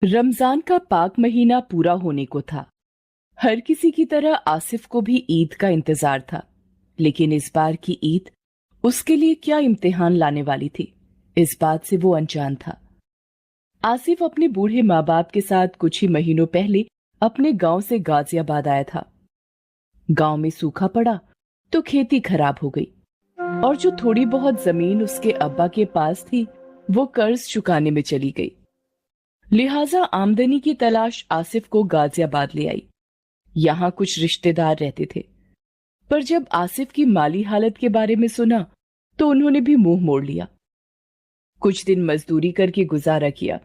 रमजान का पाक महीना पूरा होने को था। हर किसी की तरह आसिफ को भी ईद का इंतजार था। लेकिन इस बार की ईद उसके लिए क्या इम्तिहान लाने वाली थी, इस बात से वो अनजान था। आसिफ अपने बूढ़े माँ बाप के साथ कुछ ही महीनों पहले अपने गांव से गाजियाबाद आया था। गांव में सूखा पड़ा तो खेती खराब हो गई और जो थोड़ी बहुत जमीन उसके अब्बा के पास थी वो कर्ज चुकाने में चली गई। लिहाजा आमदनी की तलाश आसिफ को गाजियाबाद ले आई। यहाँ कुछ रिश्तेदार रहते थे, पर जब आसिफ की माली हालत के बारे में सुना तो उन्होंने भी मुंह मोड़ लिया। कुछ दिन मजदूरी करके गुजारा किया।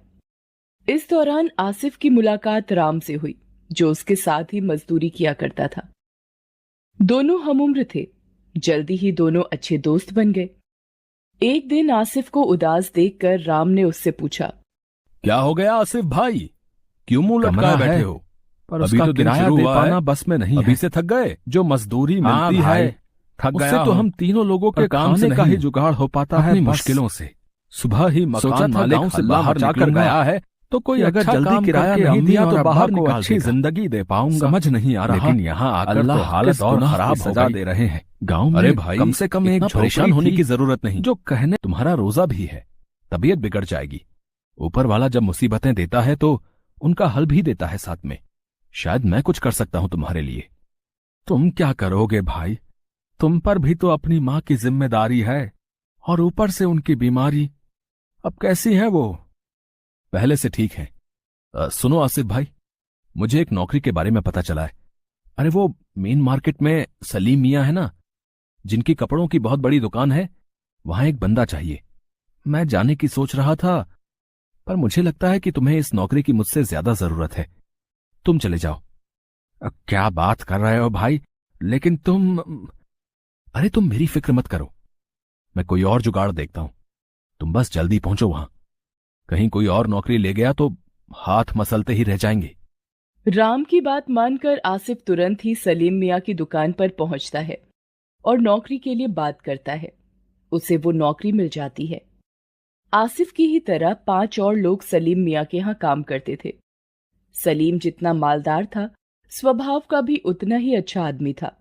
इस दौरान आसिफ की मुलाकात राम से हुई, जो उसके साथ ही मजदूरी किया करता था। दोनों हमउम्र थे। जल्दी ही दोनों अच्छे दोस्त बन गए। एक दिन आसिफ को उदास देखकर राम ने उससे पूछा, क्या हो गया आसिफ भाई? क्यों मुंह कमरा लटकाए बैठे है, हो? पर अभी उसका तो दिन किराया शुरू दे हुआ पाना है। बस में नहीं अभी है। से थक गए? जो मजदूरी हाँ मिलती भाई, है थक उससे गया तो हूं। हम तीनों लोगों पर के काम से खाने का ही नहीं, जुगाड़ हो पाता है अपनी बस। मुश्किलों से। सुबह ही सोचा मकान था मालिक गांव से हल्ला बाहर मचा कर निकलूंगा गया है तो कोई कि अगर अच्छा जल्दी काम किराया करके नहीं अम्मी दिया और तो अब्बा बाहर को निकाल अच्छी देगा। जिंदगी दे पाऊंगा। समझ नहीं आ रहा, लेकिन यहाँ आकर अल्लाह तो हालत हाफिज और गुनाह की खराब सजा हो दे गई। रहे हैं। गांव में अरे भाई, कम से कम एक इतना परेशान झोपड़ी होने थी की जरूरत नहीं। जो कहने। तुम्हारा रोजा भी है, तबीयत बिगड़ जाएगी। ऊपर वाला जब मुसीबतें देता है तो उनका हल भी देता है साथ में। शायद मैं कुछ कर सकता हूं तुम्हारे लिए। तुम क्या करोगे भाई? तुम पर भी तो अपनी माँ की जिम्मेदारी है, और ऊपर से उनकी बीमारी। अब कैसी है वो? पहले से ठीक है। सुनो आसिफ भाई, मुझे एक नौकरी के बारे में पता चला है। अरे वो मेन मार्केट में सलीम मियां है ना, जिनकी कपड़ों की बहुत बड़ी दुकान है, वहां एक बंदा चाहिए। मैं जाने की सोच रहा था, पर मुझे लगता है कि तुम्हें इस नौकरी की मुझसे ज्यादा जरूरत है। तुम चले जाओ। क्या बात कर रहे हो भाई? लेकिन तुम। अरे तुम मेरी फिक्र मत करो, मैं कोई और जुगाड़ देखता हूं। तुम बस जल्दी पहुंचो वहां। कहीं कोई और नौकरी ले गया तो हाथ मसलते ही रह जाएंगे। राम की बात मानकर आसिफ तुरंत ही सलीम मियाँ की दुकान पर पहुंचता है और नौकरी के लिए बात करता है। उसे वो नौकरी मिल जाती है। आसिफ की ही तरह 5 और लोग सलीम मियाँ के यहाँ काम करते थे। सलीम जितना मालदार था, स्वभाव का भी उतना ही अच्छा आदमी था।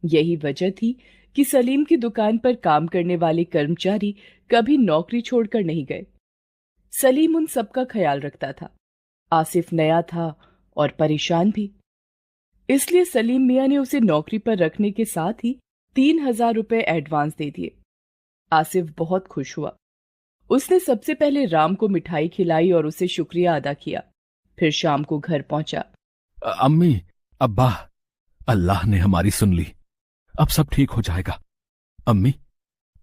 यही वजह थी कि सलीम की दुकान पर काम करने वाले कर्मचारी कभी नौकरी छोड़कर नहीं गए। सलीम उन सबका ख्याल रखता था। आसिफ नया था और परेशान भी, इसलिए सलीम मियाँ ने उसे नौकरी पर रखने के साथ ही 3,000 रुपए एडवांस दे दिए। आसिफ बहुत खुश हुआ। उसने सबसे पहले राम को मिठाई खिलाई और उसे शुक्रिया अदा किया। फिर शाम को घर पहुंचा। अम्मी, अब्बा, अल्लाह ने हमारी सुन ली। अब सब ठीक हो जाएगा। अम्मी,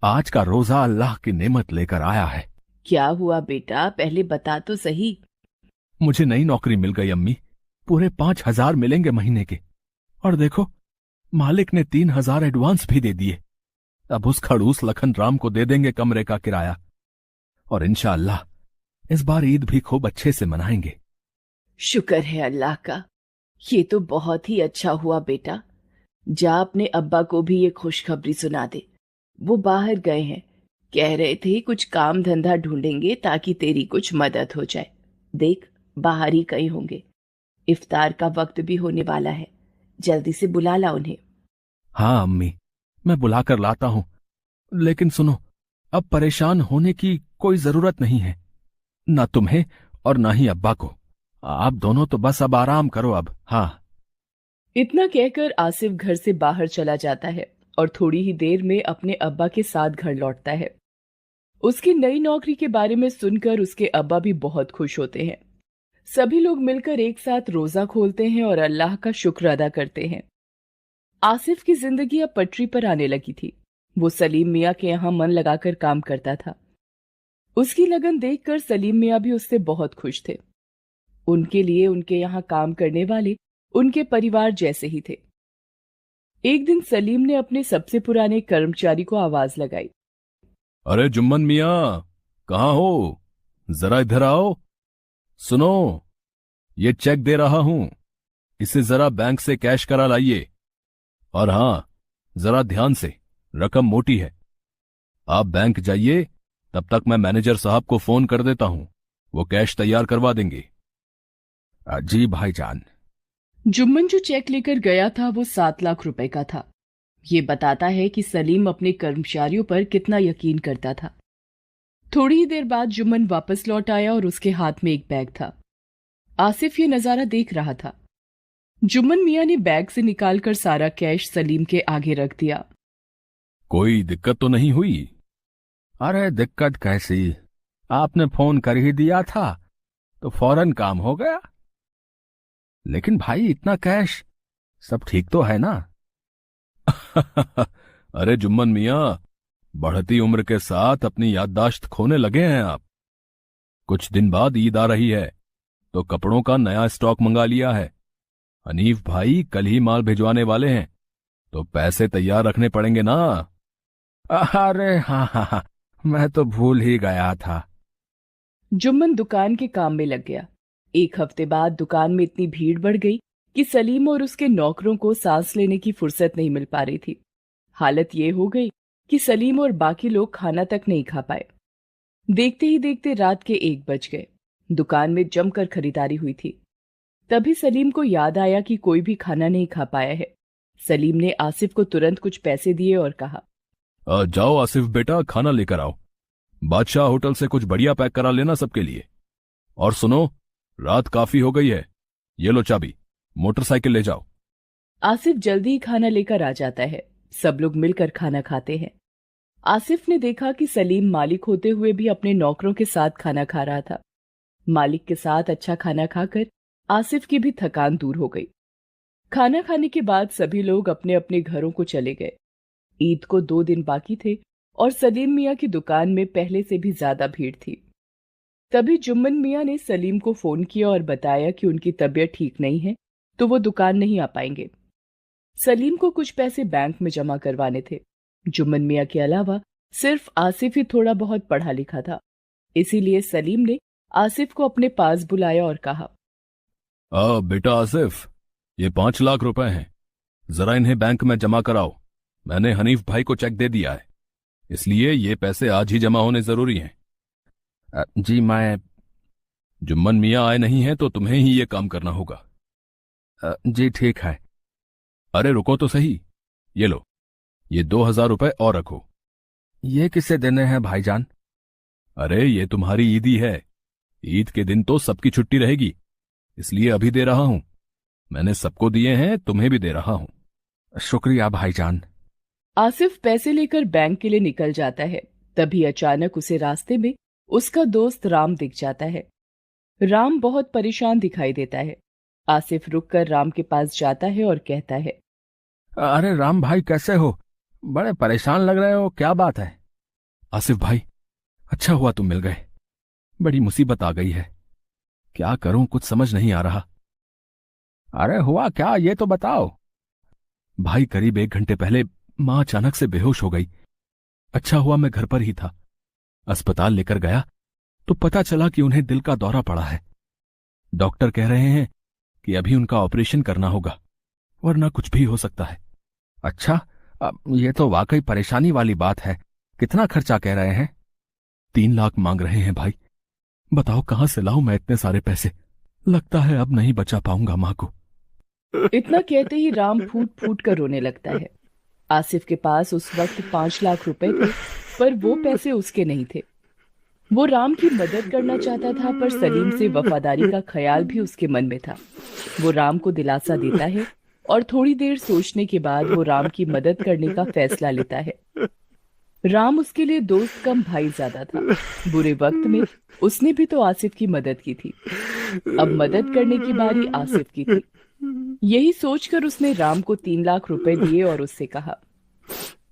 आज का रोजा अल्लाह की नेमत लेकर आया है। क्या हुआ बेटा, पहले बता तो सही। मुझे नई नौकरी मिल गई अम्मी। पूरे 5,000 मिलेंगे महीने के। और देखो, मालिक ने 3,000 एडवांस भी दे दिए। अब उस खड़ूस लखन राम को दे देंगे कमरे का किराया। और इंशाअल्लाह इस बार ईद भी खूब अच्छे से मनाएंगे। शुक्र है अल्लाह का। ये तो बहुत ही अच्छा हुआ बेटा। जा अपने अब्बा को भी ये खुशखबरी सुना दे। वो बाहर गए हैं, कह रहे थे कुछ काम धंधा ढूंढेंगे ताकि तेरी कुछ मदद हो जाए। देख, बाहर ही कहीं होंगे। इफ्तार का वक्त भी होने वाला है, जल्दी से बुला ला उन्हें। हाँ अम्मी, मैं बुलाकर लाता हूं। लेकिन सुनो, अब परेशान होने की कोई जरूरत नहीं है, ना तुम्हें और ना ही अब्बा को। आप दोनों तो बस अब आराम करो अब। हाँ। इतना कहकर आसिफ घर से बाहर चला जाता है और थोड़ी ही देर में अपने अब्बा के साथ घर लौटता है। उसकी नई नौकरी के बारे में सुनकर उसके अब्बा भी बहुत खुश होते हैं। सभी लोग मिलकर एक साथ रोजा खोलते हैं और अल्लाह का शुक्र अदा करते हैं। आसिफ की जिंदगी अब पटरी पर आने लगी थी। वो सलीम मियाँ के यहाँ मन लगाकर काम करता था। उसकी लगन देखकर सलीम मियाँ भी उससे बहुत खुश थे। उनके लिए उनके यहाँ काम करने वाले उनके परिवार जैसे ही थे। एक दिन सलीम ने अपने सबसे पुराने कर्मचारी को आवाज लगाई। अरे जुम्मन मियाँ, कहाँ हो? जरा इधर आओ। सुनो, ये चेक दे रहा हूं, इसे जरा बैंक से कैश करा लाइए। और हाँ, जरा ध्यान से, रकम मोटी है। आप बैंक जाइए, तब तक मैं मैनेजर साहब को फोन कर देता हूं। वो कैश तैयार करवा देंगे। जी भाईजान। जुम्मन जो चेक लेकर गया था वो 7 लाख रुपए का था। ये बताता है कि सलीम अपने कर्मचारियों पर कितना यकीन करता था। थोड़ी ही देर बाद जुम्मन वापस लौट आया और उसके हाथ में एक बैग था। आसिफ ये नजारा देख रहा था। जुम्मन मियां ने बैग से निकालकर सारा कैश सलीम के आगे रख दिया। कोई दिक्कत तो नहीं हुई? अरे दिक्कत कैसी, आपने फोन कर ही दिया था तो फौरन काम हो गया। लेकिन भाई इतना कैश, सब ठीक तो है ना? अरे जुम्मन मियां, बढ़ती उम्र के साथ अपनी याददाश्त खोने लगे हैं आप। कुछ दिन बाद ईद आ रही है तो कपड़ों का नया स्टॉक मंगा लिया है। हनीफ भाई कल ही माल भिजवाने वाले हैं तो पैसे तैयार रखने पड़ेंगे ना। अरे हाँ हाँ हाँ, मैं तो भूल ही गया था। जुम्मन दुकान के काम में लग गया। एक हफ्ते बाद दुकान में इतनी भीड़ बढ़ गई कि सलीम और उसके नौकरों को सांस लेने की फुर्सत नहीं मिल पा रही थी। हालत ये हो गई कि सलीम और बाकी लोग खाना तक नहीं खा पाए। देखते ही देखते रात के 1 बज गए। दुकान में जमकर खरीदारी हुई थी। तभी सलीम को याद आया कि कोई भी खाना नहीं खा पाया है। सलीम ने आसिफ को तुरंत कुछ पैसे दिए और कहा, जाओ आसिफ बेटा, खाना लेकर आओ। बादशाह होटल से कुछ बढ़िया पैक करा लेना सबके लिए। और सुनो, रात काफी हो गई है, ये लो चाबी, मोटरसाइकिल ले जाओ। आसिफ जल्दी ही खाना लेकर आ जाता है। सब लोग मिलकर खाना खाते हैं। आसिफ ने देखा कि सलीम मालिक होते हुए भी अपने नौकरों के साथ खाना खा रहा था। मालिक के साथ अच्छा खाना खाकर आसिफ की भी थकान दूर हो गई। खाना खाने के बाद सभी लोग अपने अपने घरों को चले गए। ईद को 2 दिन बाकी थे और सलीम मियां की दुकान में पहले से भी ज्यादा भीड़ थी। तभी जुम्मन मियां ने सलीम को फोन किया और बताया कि उनकी तबीयत ठीक नहीं है तो वो दुकान नहीं आ पाएंगे। सलीम को कुछ पैसे बैंक में जमा करवाने थे। जुम्मन मियां के अलावा सिर्फ आसिफ ही थोड़ा बहुत पढ़ा लिखा था। इसीलिए सलीम ने आसिफ को अपने पास बुलाया और कहा, बेटा आसिफ, ये 5 लाख रुपए हैं, जरा इन्हें बैंक में जमा कराओ। मैंने हनीफ भाई को चेक दे दिया है, इसलिए ये पैसे आज ही जमा होने जरूरी हैं। जी मैं। जुम्मन मियां आए नहीं हैं तो तुम्हें ही ये काम करना होगा। जी ठीक है। अरे रुको तो सही, ये लो, ये 2,000 रुपए और रखो। ये किसे देने हैं भाईजान? अरे ये तुम्हारी ईदी है। ईद के दिन तो सबकी छुट्टी रहेगी, इसलिए अभी दे रहा हूं। मैंने सबको दिए हैं, तुम्हें भी दे रहा हूं। शुक्रिया भाईजान। आसिफ पैसे लेकर बैंक के लिए निकल जाता है। तभी अचानक उसे रास्ते में उसका दोस्त राम दिख जाता है। राम बहुत परेशान दिखाई देता है। आसिफ रुककर राम के पास जाता है और कहता है, अरे राम भाई कैसे हो? बड़े परेशान लग रहे हो, क्या बात है? आसिफ भाई, अच्छा हुआ तुम मिल गए। बड़ी मुसीबत आ गई है, क्या करूं कुछ समझ नहीं आ रहा। अरे हुआ क्या, ये तो बताओ। भाई करीब 1 घंटे पहले मां अचानक से बेहोश हो गई। अच्छा हुआ मैं घर पर ही था। अस्पताल लेकर गया तो पता चला कि उन्हें दिल का दौरा पड़ा है। डॉक्टर कह रहे हैं कि अभी उनका ऑपरेशन करना होगा, वरना कुछ भी हो सकता है। अच्छा, ये तो वाकई परेशानी वाली बात है। कितना खर्चा कह रहे हैं? 3 लाख मांग रहे हैं भाई। बताओ कहां से लाऊं मैं इतने सारे पैसे? लगता है अब नहीं बचा पाऊंगा मां को। इतना कहते ही राम फूट फूट कर रोने लगता है। आसिफ के पास उस वक्त 5 लाख रुपए थे, पर वो पैसे उसके नहीं थे। वो राम की मदद करना चाहता था, पर सलीम से वफादारी का ख्याल भी उसके मन में था। वो राम को दिलासा देता है और थोड़ी देर सोचने के बाद वो राम की मदद करने का फैसला लेता है। राम उसके लिए दोस्त कम भाई ज्यादा था। बुरे वक्त में उसने भी तो आसिफ की मदद की थी। अब मदद करने की बारी आसिफ की थी। यही सोचकर उसने राम को 3 लाख रुपए दिए और उससे कहा,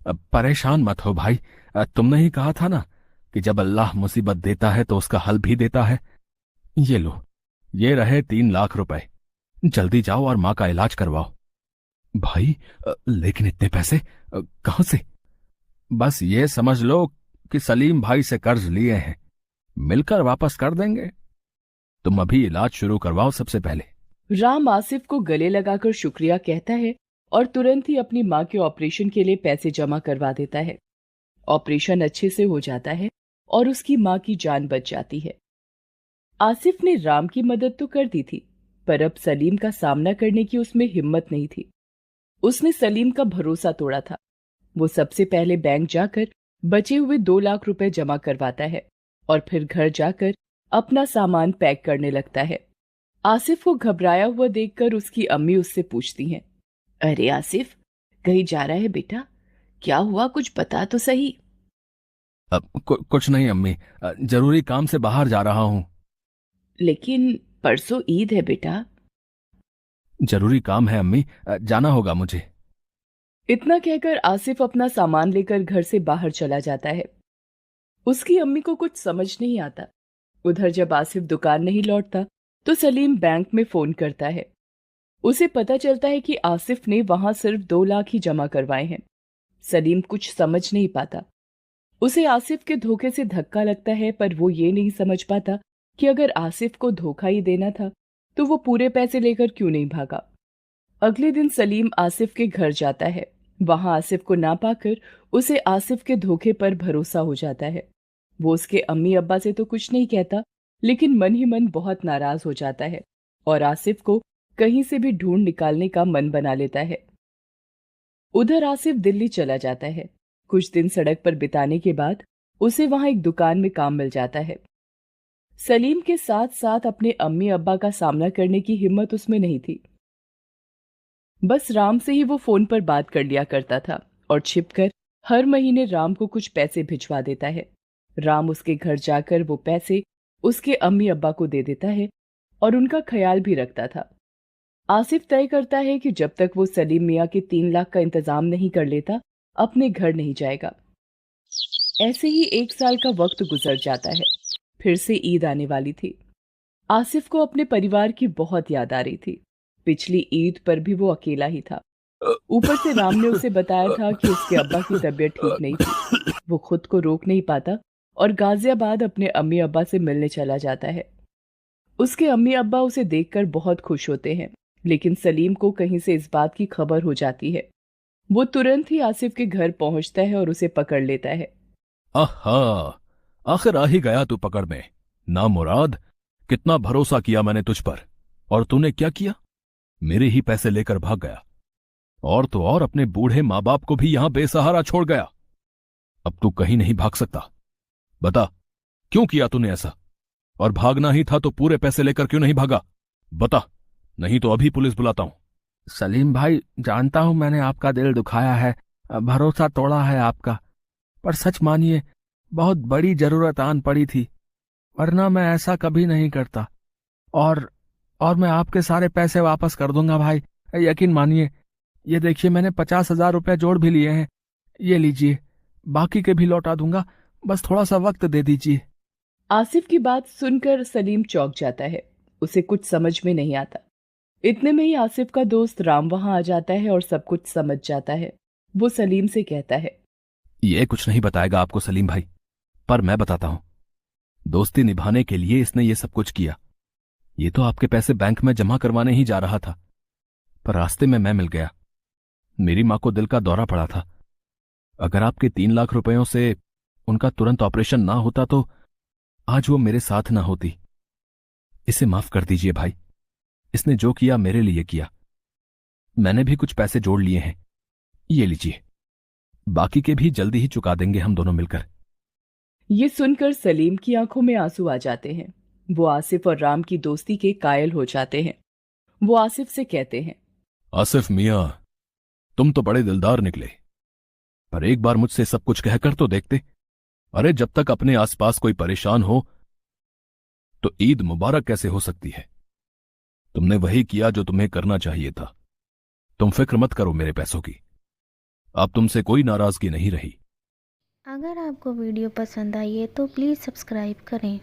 अब परेशान मत हो भाई। तुमने ही कहा था ना कि जब अल्लाह मुसीबत देता है तो उसका हल भी देता है। ये लो, ये रहे 3 लाख रुपए। जल्दी जाओ और मां का इलाज करवाओ। भाई लेकिन इतने पैसे कहां से? बस ये समझ लो कि सलीम भाई से कर्ज लिए हैं, मिलकर वापस कर देंगे। तुम अभी इलाज शुरू करवाओ सबसे पहले। राम आसिफ को गले लगाकर शुक्रिया कहता है और तुरंत ही अपनी मां के ऑपरेशन के लिए पैसे जमा करवा देता है। ऑपरेशन अच्छे से हो जाता है और उसकी मां की जान बच जाती है। आसिफ ने राम की मदद तो कर दी थी, पर अब सलीम का सामना करने की उसमें हिम्मत नहीं थी। उसने सलीम का भरोसा तोड़ा था। वो सबसे पहले बैंक जाकर बचे हुए 2 लाख रुपए जमा करवाता है और फिर घर जाकर अपना सामान पैक करने लगता है। आसिफ को घबराया हुआ देखकर उसकी अम्मी उससे पूछती हैं, अरे आसिफ, कहीं जा रहा है बेटा? क्या हुआ, कुछ बता तो सही। कुछ नहीं अम्मी, जरूरी काम से बाहर जा रहा हूं। लेकिन परसों ईद है बेटा। जरूरी काम है अम्मी, जाना होगा मुझे। इतना कहकर आसिफ अपना सामान लेकर घर से बाहर चला जाता है। उसकी अम्मी को कुछ समझ नहीं आता। उधर जब आसिफ दुकान नहीं लौटता तो सलीम बैंक में फोन करता है। उसे पता चलता है कि आसिफ ने वहां सिर्फ 2 लाख ही जमा करवाए हैं। सलीम कुछ समझ नहीं पाता। उसे आसिफ के धोखे से धक्का लगता है, पर वो ये नहीं समझ पाता कि अगर आसिफ को धोखा ही देना था तो वो पूरे पैसे लेकर क्यों नहीं भागा। अगले दिन सलीम आसिफ के घर जाता है। वहां आसिफ को ना पाकर उसे आसिफ के धोखे पर भरोसा हो जाता है। वो उसके अम्मी अब्बा से तो कुछ नहीं कहता, लेकिन मन ही मन बहुत नाराज हो जाता है और आसिफ को कहीं से भी ढूंढ निकालने का मन बना लेता है। उधर आसिफ दिल्ली चला जाता है। कुछ दिन सड़क पर बिताने के बाद उसे वहां एक दुकान में काम मिल जाता है। सलीम के साथ साथ अपने अम्मी अब्बा का सामना करने की हिम्मत उसमें नहीं थी। बस राम से ही वो फोन पर बात कर लिया करता था और छिपकर हर महीने राम को कुछ पैसे भिजवा देता है। राम उसके घर जाकर वो पैसे उसके अम्मी अब्बा को दे देता है और उनका ख्याल भी रखता था। आसिफ तय करता है कि जब तक वो सलीम मियाँ के 3 लाख का इंतजाम नहीं कर लेता अपने घर नहीं जाएगा। ऐसे ही 1 साल का वक्त गुजर जाता है। फिर से ईद आने वाली थी। आसिफ को अपने परिवार की बहुत याद आ रही थी। पिछली ईद पर भी वो अकेला ही था। ऊपर से राम ने उसे बताया था कि उसके अब्बा की तबीयत ठीक नहीं थी। वो खुद को रोक नहीं पाता और गाजियाबाद अपने अम्मी अब्बा से मिलने चला जाता है। उसके अम्मी अब्बा उसे देखकर बहुत खुश होते हैं, लेकिन सलीम को कहीं से इस बात की खबर हो जाती है। वो तुरंत ही आसिफ के घर पहुंचता है और उसे पकड़ लेता है। आहा, आखिर आ ही गया तू पकड़ में। ना मुराद, कितना भरोसा किया मैंने तुझ पर, और तूने क्या किया? मेरे ही पैसे लेकर भाग गया। और तो और अपने बूढ़े माँ बाप को भी यहां बेसहारा छोड़ गया। अब तू कहीं नहीं भाग सकता। बता, क्यों किया तूने ऐसा? और भागना ही था तो पूरे पैसे लेकर क्यों नहीं भागा? बता, नहीं तो अभी पुलिस बुलाता हूं। सलीम भाई, जानता हूं मैंने आपका दिल दुखाया है, भरोसा तोड़ा है आपका, पर सच मानिए बहुत बड़ी जरूरत आन पड़ी थी, वरना मैं ऐसा कभी नहीं करता। और मैं आपके सारे पैसे वापस कर दूंगा भाई, यकीन मानिए। ये देखिए, मैंने 50,000 रुपये जोड़ भी लिए हैं, ये लीजिए, बाकी के भी लौटा दूंगा, बस थोड़ा सा वक्त दे दीजिए। आसिफ की बात सुनकर सलीम चौंक जाता है। उसे कुछ समझ में नहीं आता। इतने में ही आसिफ का दोस्त राम वहां आ जाता है और सब कुछ समझ जाता है। वो सलीम से कहता है, ये कुछ नहीं बताएगा आपको सलीम भाई, पर मैं बताता हूं। दोस्ती निभाने के लिए इसने ये सब कुछ किया। ये तो आपके पैसे बैंक में जमा करवाने ही जा रहा था, पर रास्ते में मैं मिल गया। मेरी मां को दिल का दौरा पड़ा था। अगर आपके 3 लाख रुपयों से उनका तुरंत ऑपरेशन ना होता तो आज वो मेरे साथ ना होती। इसे माफ कर दीजिए भाई, इसने जो किया मेरे लिए किया। मैंने भी कुछ पैसे जोड़ लिए हैं, ये लीजिए, बाकी के भी जल्दी ही चुका देंगे हम दोनों मिलकर। ये सुनकर सलीम की आंखों में आंसू आ जाते हैं। वो आसिफ और राम की दोस्ती के कायल हो जाते हैं। वो आसिफ से कहते हैं, आसिफ मियां, तुम तो बड़े दिलदार निकले, पर एक बार मुझसे सब कुछ कहकर तो देखते। अरे जब तक अपने आसपास कोई परेशान हो तो ईद मुबारक कैसे हो सकती है? तुमने वही किया जो तुम्हें करना चाहिए था। तुम फिक्र मत करो मेरे पैसों की, अब तुमसे कोई नाराजगी नहीं रही। अगर आपको वीडियो पसंद आई है तो प्लीज़ सब्सक्राइब करें।